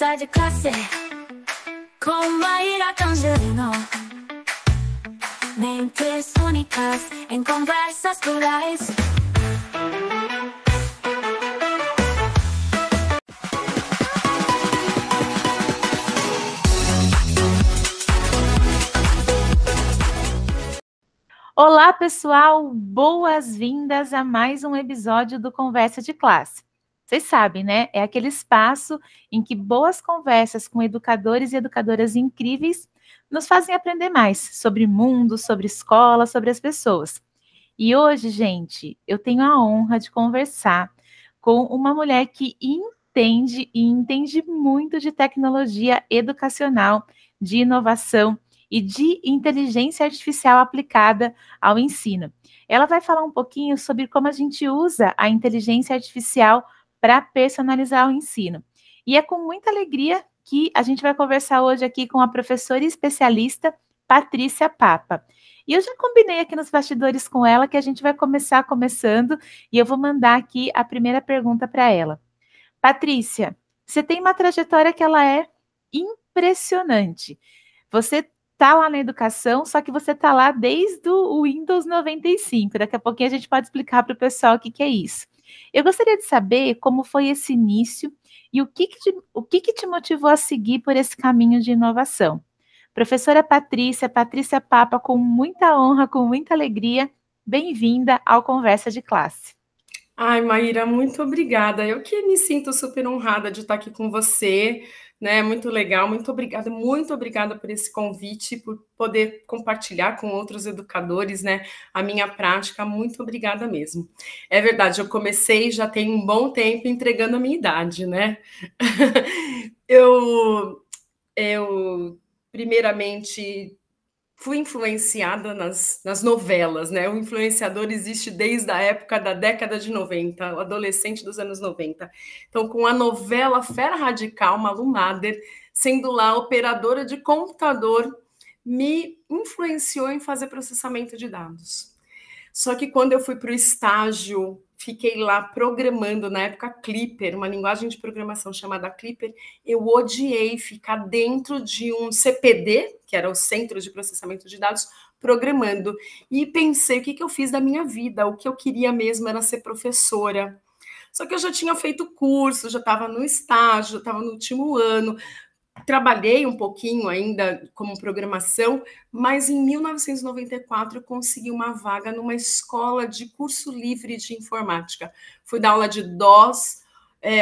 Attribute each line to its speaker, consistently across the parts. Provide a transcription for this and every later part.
Speaker 1: Conversa de classe com Maíra Angelino. Mentes únicas em conversas plurais.
Speaker 2: Olá, pessoal! Boas-vindas a mais um episódio do Conversa de Classe. Vocês sabem, né? É aquele espaço em que boas conversas com educadores e educadoras incríveis nos fazem aprender mais sobre mundo, sobre escola, sobre as pessoas. E hoje, gente, eu tenho a honra de conversar com uma mulher que entende muito de tecnologia educacional, de inovação e de inteligência artificial aplicada ao ensino. Ela vai falar um pouquinho sobre como a gente usa a inteligência artificial para personalizar o ensino. E é com muita alegria que a gente vai conversar hoje aqui com a professora e especialista Patrícia Papa. E eu já combinei aqui nos bastidores com ela que a gente vai começar começando e eu vou mandar aqui a primeira pergunta para ela. Patrícia, você tem uma trajetória que ela é impressionante. Você está lá na educação, só que você está lá desde o Windows 95. Daqui a pouquinho a gente pode explicar para o pessoal o que é isso. Eu gostaria de saber como foi esse início e o que te motivou a seguir por esse caminho de inovação. Professora Patrícia Papa, com muita honra, com muita alegria, bem-vinda ao Conversa de Classe.
Speaker 3: Ai, Maíra, muito obrigada. Eu que me sinto super honrada de estar aqui com você, né? Muito legal, muito obrigada por esse convite, por poder compartilhar com outros educadores, né, a minha prática. Muito obrigada mesmo. É verdade, eu comecei já tem um bom tempo entregando a minha idade, né? Eu primeiramente fui influenciada nas novelas, né? O influenciador existe desde a época da década de 90, o adolescente dos anos 90. Então, com a novela Fera Radical, Malu Mader, sendo lá operadora de computador, me influenciou em fazer processamento de dados. Só que quando eu fui para o estágio, fiquei lá programando, na época Clipper, uma linguagem de programação chamada Clipper, eu odiei ficar dentro de um CPD, que era o Centro de Processamento de Dados, programando. E pensei, o que eu fiz da minha vida? O que eu queria mesmo era ser professora. Só que eu já tinha feito curso, já estava no estágio, já estava no último ano, trabalhei um pouquinho ainda como programação, mas em 1994 eu consegui uma vaga numa escola de curso livre de informática. Fui dar aula de DOS,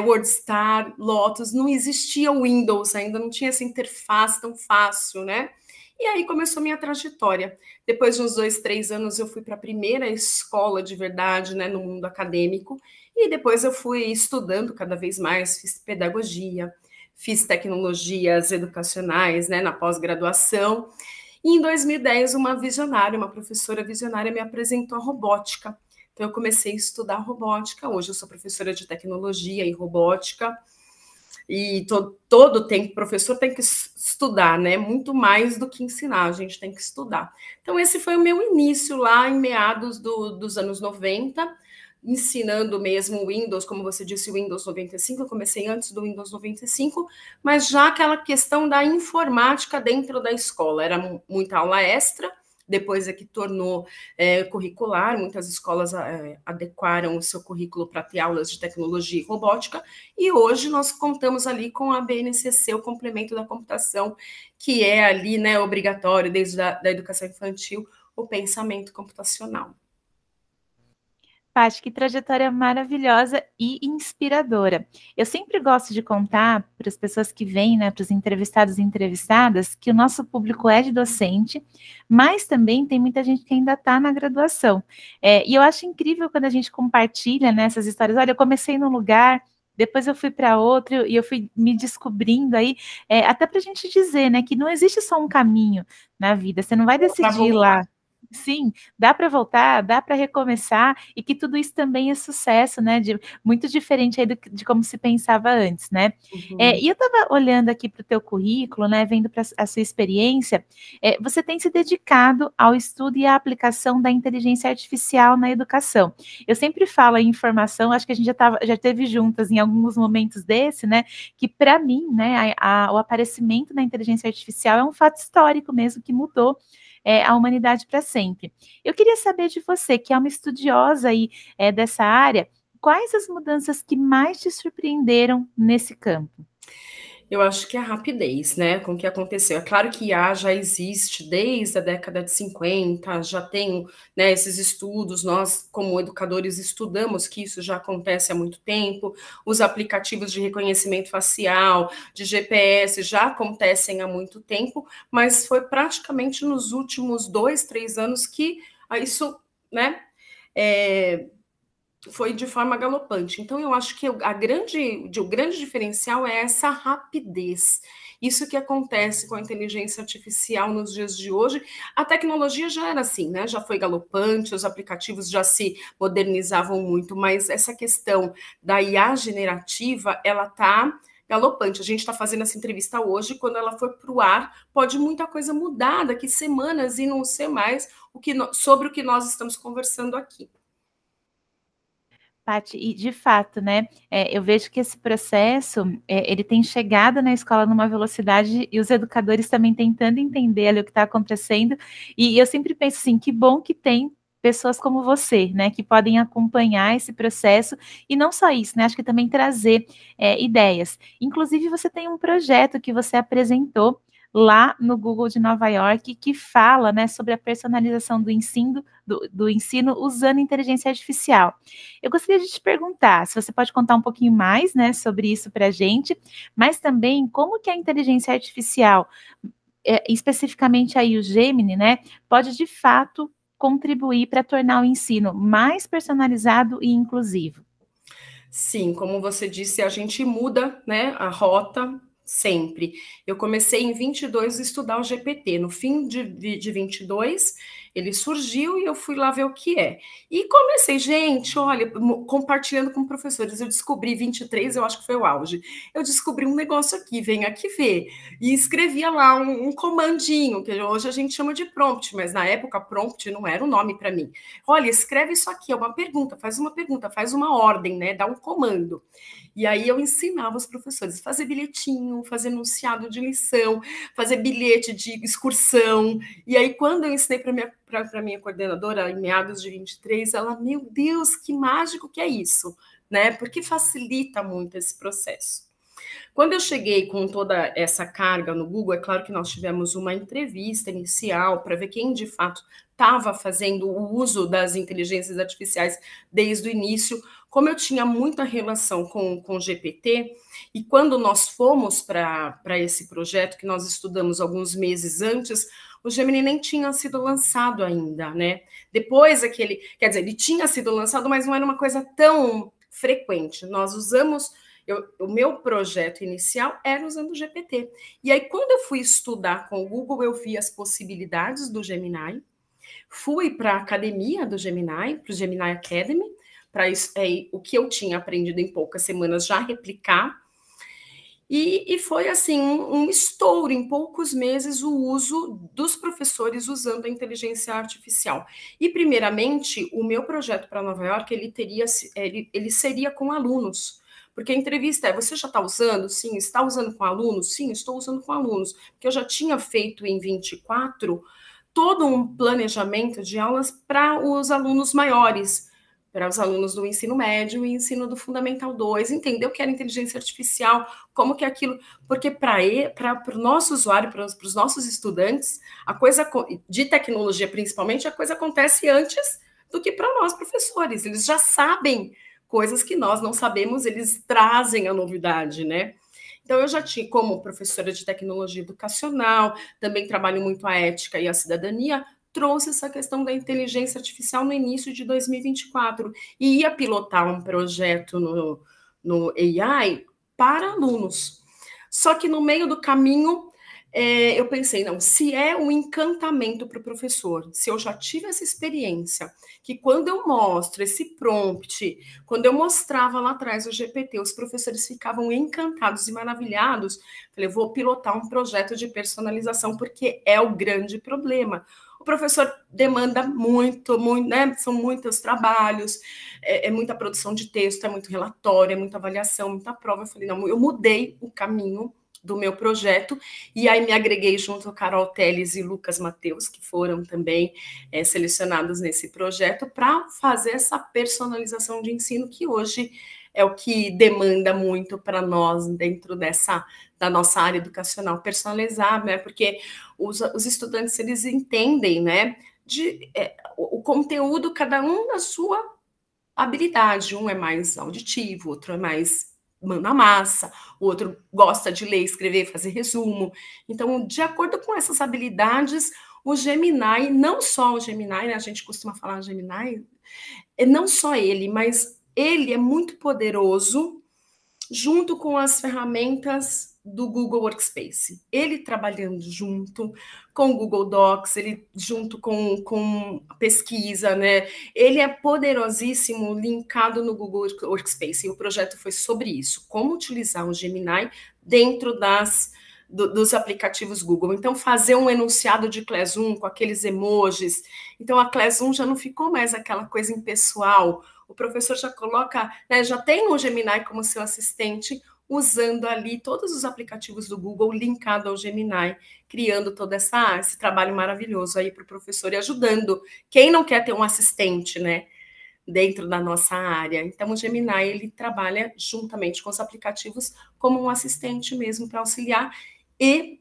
Speaker 3: WordStar, Lotus, não existia o Windows ainda, não tinha essa interface tão fácil, né? E aí começou a minha trajetória. Depois de uns 2, 3 anos eu fui para a primeira escola de verdade, né, no mundo acadêmico, e depois eu fui estudando cada vez mais, fiz pedagogia, fiz tecnologias educacionais, né, na pós-graduação. E em 2010, uma professora visionária, me apresentou a robótica. Então, eu comecei a estudar robótica. Hoje eu sou professora de tecnologia e robótica. E todo tempo, professor tem que estudar, né? Muito mais do que ensinar, a gente tem que estudar. Então, esse foi o meu início lá em meados dos anos 90, ensinando mesmo o Windows, como você disse, o Windows 95, eu comecei antes do Windows 95, mas já aquela questão da informática dentro da escola, era muita aula extra, depois é que tornou curricular, muitas escolas adequaram o seu currículo para ter aulas de tecnologia e robótica, e hoje nós contamos ali com a BNCC, o complemento da computação, que é ali, né, obrigatório desde da educação infantil, o pensamento computacional.
Speaker 2: Paty, que trajetória maravilhosa e inspiradora. Eu sempre gosto de contar para as pessoas que vêm, né, para os entrevistados e entrevistadas, que o nosso público é de docente, mas também tem muita gente que ainda está na graduação. E eu acho incrível quando a gente compartilha, né, essas histórias. Olha, eu comecei num lugar, depois eu fui para outro e eu fui me descobrindo aí, até para a gente dizer, né, que não existe só um caminho na vida, você não vai decidir lá. Sim, dá para voltar, dá para recomeçar e que tudo isso também é sucesso, né, muito diferente aí de como se pensava antes, né.
Speaker 3: Uhum.
Speaker 2: E eu estava olhando aqui para o teu currículo, né, vendo para a sua experiência, você tem se dedicado ao estudo e à aplicação da inteligência artificial na educação. Eu sempre falo em informação, acho que a gente já teve juntas em alguns momentos desse, né, que para mim, né, o aparecimento da inteligência artificial é um fato histórico mesmo que mudou a humanidade para sempre. Eu queria saber de você, que é uma estudiosa aí, dessa área, quais as mudanças que mais te surpreenderam nesse campo?
Speaker 3: Eu acho que é a rapidez, né, com que aconteceu. É claro que IA já existe desde a década de 50, já tem, né, esses estudos, nós como educadores estudamos que isso já acontece há muito tempo, os aplicativos de reconhecimento facial, de GPS já acontecem há muito tempo, mas foi praticamente nos últimos 2, 3 anos que isso, né, foi de forma galopante. Então, eu acho que o grande diferencial é essa rapidez. Isso que acontece com a inteligência artificial nos dias de hoje. A tecnologia já era assim, né? Já foi galopante, os aplicativos já se modernizavam muito, mas essa questão da IA generativa, ela está galopante. A gente está fazendo essa entrevista hoje, quando ela for para o ar, pode muita coisa mudar daqui semanas e não ser mais sobre o que nós estamos conversando aqui.
Speaker 2: Paty, e de fato, né, eu vejo que esse processo, ele tem chegado na escola numa velocidade e os educadores também tentando entender ali o que está acontecendo, e eu sempre penso assim, que bom que tem pessoas como você, né, que podem acompanhar esse processo, e não só isso, né, acho que também trazer ideias. Inclusive, você tem um projeto que você apresentou lá no Google de Nova York, que fala, né, sobre a personalização do ensino usando inteligência artificial. Eu gostaria de te perguntar se você pode contar um pouquinho mais, né, sobre isso para a gente, mas também como que a inteligência artificial, especificamente aí o Gemini, né, pode de fato contribuir para tornar o ensino mais personalizado e inclusivo.
Speaker 3: Sim, como você disse, a gente muda, né, a rota sempre. Eu comecei em 22 a estudar o GPT. No fim de 22, ele surgiu e eu fui lá ver o que é. E comecei, gente, olha, compartilhando com professores. Eu descobri 23, eu acho que foi o auge. Eu descobri um negócio aqui, vem aqui ver. E escrevia lá um comandinho, que hoje a gente chama de prompt, mas na época prompt não era o nome para mim. Olha, escreve isso aqui, é uma pergunta, faz uma ordem, né? Dá um comando. E aí eu ensinava os professores a fazer bilhetinho, fazer enunciado de lição, fazer bilhete de excursão. E aí, quando eu ensinei para minha coordenadora, em meados de 23, ela, meu Deus, que mágico que é isso, né? Porque facilita muito esse processo. Quando eu cheguei com toda essa carga no Google, é claro que nós tivemos uma entrevista inicial para ver quem de fato estava fazendo o uso das inteligências artificiais desde o início. Como eu tinha muita relação com o GPT, e quando nós fomos para esse projeto, que nós estudamos alguns meses antes, o Gemini nem tinha sido lançado ainda, né? Depois quer dizer, ele tinha sido lançado, mas não era uma coisa tão frequente. Nós usamos o meu projeto inicial era usando o GPT. E aí, quando eu fui estudar com o Google, eu vi as possibilidades do Gemini, fui para a academia do Gemini, para o Gemini Academy, para o que eu tinha aprendido em poucas semanas já replicar. E foi assim um estouro em poucos meses o uso dos professores usando a inteligência artificial. E primeiramente, o meu projeto para Nova York ele seria com alunos. Porque a entrevista você já está usando? Sim. Está usando com alunos? Sim, estou usando com alunos. Porque eu já tinha feito em 24 todo um planejamento de aulas para os alunos maiores, para os alunos do ensino médio e ensino do Fundamental 2, entender o que era inteligência artificial, como que aquilo... Porque para o nosso usuário, para os nossos estudantes, a coisa de tecnologia, principalmente, a coisa acontece antes do que para nós, professores. Eles já sabem coisas que nós não sabemos, eles trazem a novidade, né? Então, eu já tinha, como professora de tecnologia educacional, também trabalho muito a ética e a cidadania, trouxe essa questão da inteligência artificial no início de 2024 e ia pilotar um projeto no AI para alunos. Só que no meio do caminho eu pensei, não, se é um encantamento para o professor, se eu já tive essa experiência, que quando eu mostro esse prompt, quando eu mostrava lá atrás o GPT, os professores ficavam encantados e maravilhados, falei, vou pilotar um projeto de personalização, porque é o grande problema. O professor demanda muito, né? São muitos trabalhos, é muita produção de texto, é muito relatório, é muita avaliação, muita prova. Eu falei, não, eu mudei o caminho do meu projeto, e aí me agreguei junto a Carol Teles e Lucas Mateus, que foram também selecionados nesse projeto, para fazer essa personalização de ensino, que hoje é o que demanda muito para nós dentro da nossa área educacional, personalizar, né? Porque os estudantes, eles entendem, né, o conteúdo, cada um na sua habilidade. Um é mais auditivo, outro é mais mão na massa, o outro gosta de ler, escrever, fazer resumo. Então, de acordo com essas habilidades, o Gemini, não só o Gemini, né, a gente costuma falar Gemini, não só ele, mas ele é muito poderoso junto com as ferramentas do Google Workspace. Ele trabalhando junto com o Google Docs, ele junto com a pesquisa, né? Ele é poderosíssimo linkado no Google Workspace. E o projeto foi sobre isso, como utilizar o Gemini dentro dos aplicativos Google. Então, fazer um enunciado de Class 1 com aqueles emojis. Então, a Class 1 já não ficou mais aquela coisa impessoal. O professor já coloca, né, já tem o Gemini como seu assistente, usando ali todos os aplicativos do Google linkado ao Gemini, criando todo esse trabalho maravilhoso aí para o professor e ajudando quem não quer ter um assistente, né, dentro da nossa área. Então, o Gemini, ele trabalha juntamente com os aplicativos como um assistente mesmo para auxiliar e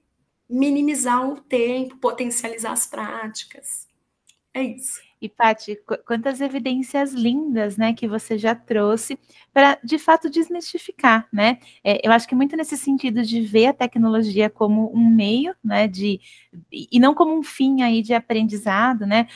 Speaker 3: minimizar o tempo, potencializar as práticas. É isso.
Speaker 2: E, Paty, quantas evidências lindas, né, que você já trouxe para, de fato, desmistificar, né? Eu acho que muito nesse sentido de ver a tecnologia como um meio, né, e não como um fim aí de aprendizado, né?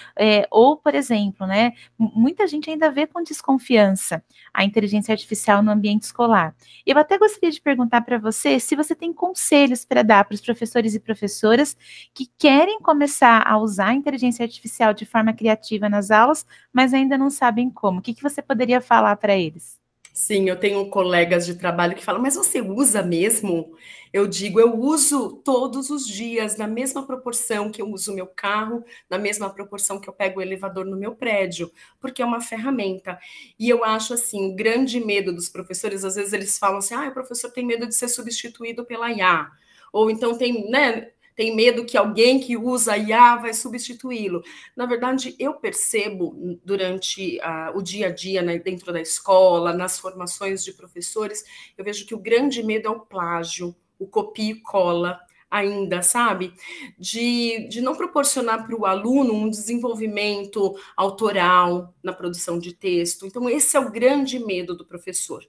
Speaker 2: Ou, por exemplo, né, muita gente ainda vê com desconfiança a inteligência artificial no ambiente escolar. Eu até gostaria de perguntar para você se você tem conselhos para dar para os professores e professoras que querem começar a usar a inteligência artificial de forma criativa nas aulas, mas ainda não sabem como. O que você poderia falar para eles?
Speaker 3: Sim, eu tenho colegas de trabalho que falam, mas você usa mesmo? Eu digo, eu uso todos os dias, na mesma proporção que eu uso o meu carro, na mesma proporção que eu pego o elevador no meu prédio, porque é uma ferramenta. E eu acho, assim, o grande medo dos professores, às vezes eles falam assim, o professor tem medo de ser substituído pela IA, ou então tem, né, tem medo que alguém que usa IA vai substituí-lo. Na verdade, eu percebo durante o dia a dia, né, dentro da escola, nas formações de professores, eu vejo que o grande medo é o plágio, o copia e cola ainda, sabe? De não proporcionar para o aluno um desenvolvimento autoral na produção de texto. Então, esse é o grande medo do professor.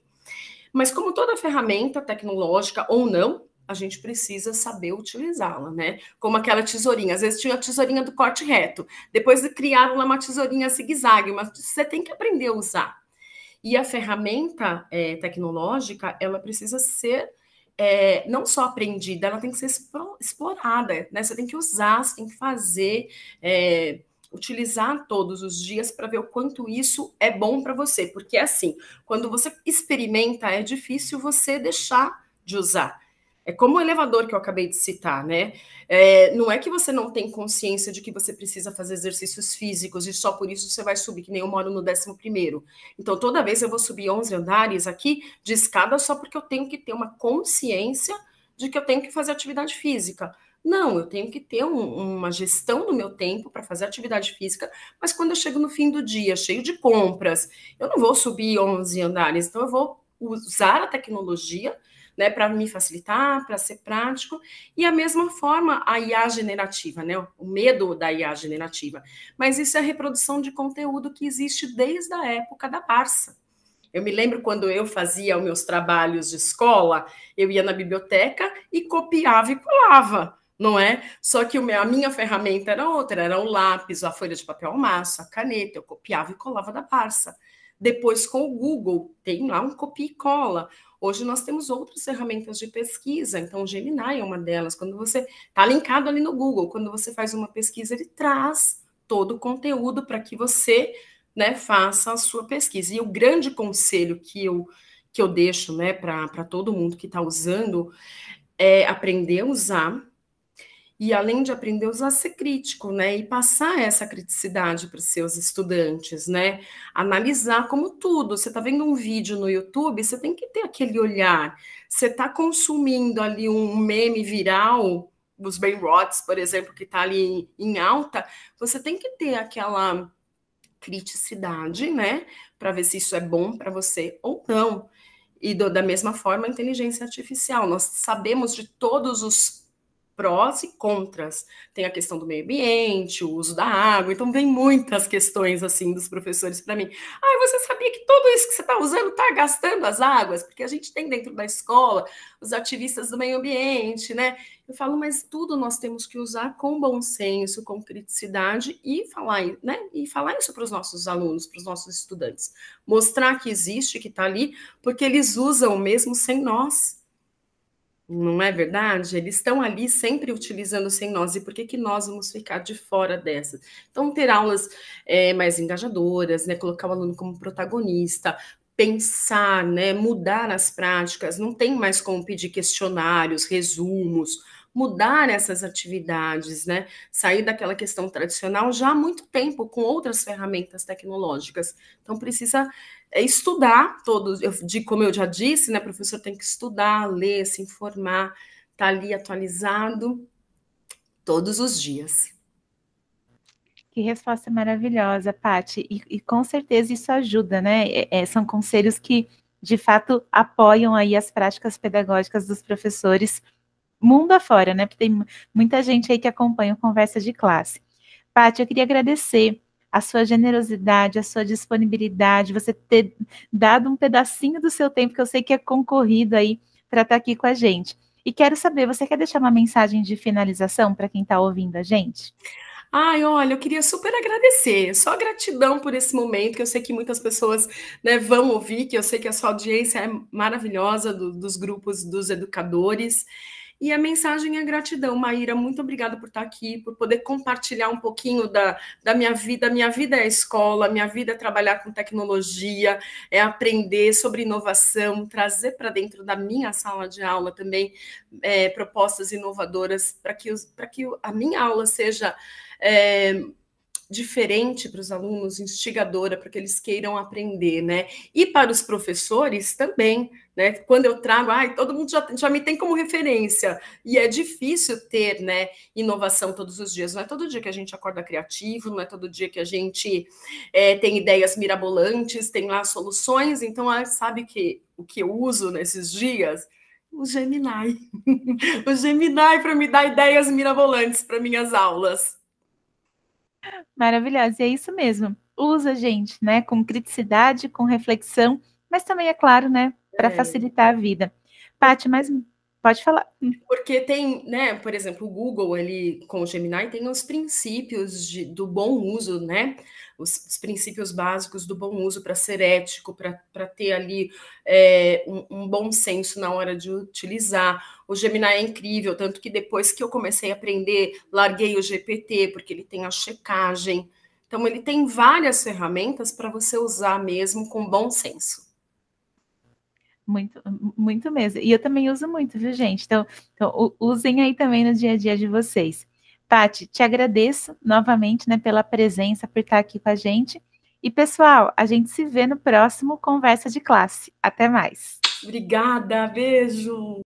Speaker 3: Mas como toda ferramenta tecnológica ou não, a gente precisa saber utilizá-la, né? Como aquela tesourinha. Às vezes tinha a tesourinha do corte reto. Depois criaram uma tesourinha zigue-zague, mas você tem que aprender a usar. E a ferramenta tecnológica, ela precisa ser não só aprendida, ela tem que ser explorada, né? Você tem que usar, você tem que fazer, utilizar todos os dias para ver o quanto isso é bom para você. Porque, assim, quando você experimenta, é difícil você deixar de usar. É como o elevador que eu acabei de citar, né? Não é que você não tem consciência de que você precisa fazer exercícios físicos e só por isso você vai subir, que nem eu moro no 11º. Então, toda vez eu vou subir 11 andares aqui de escada só porque eu tenho que ter uma consciência de que eu tenho que fazer atividade física. Não, eu tenho que ter uma gestão do meu tempo para fazer atividade física, mas quando eu chego no fim do dia, cheio de compras, eu não vou subir 11 andares, então eu vou usar a tecnologia, né, para me facilitar, para ser prático, e a mesma forma a IA generativa, né, o medo da IA generativa. Mas isso é a reprodução de conteúdo que existe desde a época da Barça. Eu me lembro quando eu fazia os meus trabalhos de escola, eu ia na biblioteca e copiava e colava, não é? Só que a minha ferramenta era outra, era o lápis, a folha de papel ao maço, a caneta, eu copiava e colava da Barça. Depois, com o Google, tem lá um copia e cola. Hoje nós temos outras ferramentas de pesquisa, então o Gemini é uma delas. Quando você está linkado ali no Google, quando você faz uma pesquisa, ele traz todo o conteúdo para que você, né, faça a sua pesquisa. E o grande conselho que eu deixo, né, para todo mundo que está usando é aprender a usar. E além de aprender a usar, ser crítico, né? E passar essa criticidade para os seus estudantes, né? Analisar como tudo. Você está vendo um vídeo no YouTube, você tem que ter aquele olhar. Você está consumindo ali um meme viral, os brainrots, por exemplo, que está ali em alta, você tem que ter aquela criticidade, né? Para ver se isso é bom para você ou não. E da mesma forma, a inteligência artificial. Nós sabemos de todos os prós e contras. Tem a questão do meio ambiente, o uso da água, então vem muitas questões assim dos professores para mim. Ah, você sabia que tudo isso que você está usando está gastando as águas? Porque a gente tem dentro da escola os ativistas do meio ambiente, né? Eu falo, mas tudo nós temos que usar com bom senso, com criticidade e falar, né? E falar isso para os nossos alunos, para os nossos estudantes. Mostrar que existe, que está ali, porque eles usam mesmo sem nós. Não é verdade? Eles estão ali sempre utilizando sem nós, e por que nós vamos ficar de fora dessas? Então, ter aulas mais engajadoras, né? Colocar o aluno como protagonista, pensar, né? Mudar as práticas, não tem mais como pedir questionários, resumos, mudar essas atividades, né? Sair daquela questão tradicional já há muito tempo, com outras ferramentas tecnológicas. Então, precisa estudar todos, como eu já disse, né, professor tem que estudar, ler, se informar, tá ali atualizado todos os dias.
Speaker 2: Que resposta maravilhosa, Paty, e com certeza isso ajuda, né? São conselhos que, de fato, apoiam aí as práticas pedagógicas dos professores mundo afora, né? Porque tem muita gente aí que acompanha o Conversa de Classe. Paty, eu queria agradecer a sua generosidade, a sua disponibilidade, você ter dado um pedacinho do seu tempo, que eu sei que é concorrido aí, para estar aqui com a gente. E quero saber, você quer deixar uma mensagem de finalização para quem está ouvindo a gente?
Speaker 3: Ai, olha, eu queria super agradecer, só gratidão por esse momento, que eu sei que muitas pessoas, né, vão ouvir, que eu sei que a sua audiência é maravilhosa, dos grupos dos educadores. E a mensagem é gratidão, Maíra, muito obrigada por estar aqui, por poder compartilhar um pouquinho da minha vida. Minha vida é a escola, minha vida é trabalhar com tecnologia, é aprender sobre inovação, trazer para dentro da minha sala de aula também propostas inovadoras para que a minha aula seja diferente para os alunos, instigadora, para que eles queiram aprender, né? E para os professores também, né? Quando eu trago, todo mundo já me tem como referência, e é difícil ter, né, inovação todos os dias, não é todo dia que a gente acorda criativo, não é todo dia que a gente tem ideias mirabolantes, tem lá soluções, então sabe que o que eu uso nesses dias? O Gemini. O Gemini para me dar ideias mirabolantes para minhas aulas.
Speaker 2: Maravilhosa, e é isso mesmo. Usa, gente, né, com criticidade, com reflexão, mas também, é claro, né, para facilitar a vida. Paty, mas pode falar.
Speaker 3: Porque tem, né, por exemplo, o Google, ele, com o Gemini, tem os princípios do bom uso, né, os princípios básicos do bom uso para ser ético, para ter ali um bom senso na hora de utilizar. O Gemini é incrível, tanto que depois que eu comecei a aprender, larguei o GPT, porque ele tem a checagem. Então, ele tem várias ferramentas para você usar mesmo com bom senso.
Speaker 2: Muito, muito mesmo. E eu também uso muito, viu, gente? Então usem aí também no dia a dia de vocês. Paty, te agradeço novamente, né, pela presença, por estar aqui com a gente. E, pessoal, a gente se vê no próximo Conversa de Classe. Até mais.
Speaker 3: Obrigada, beijo!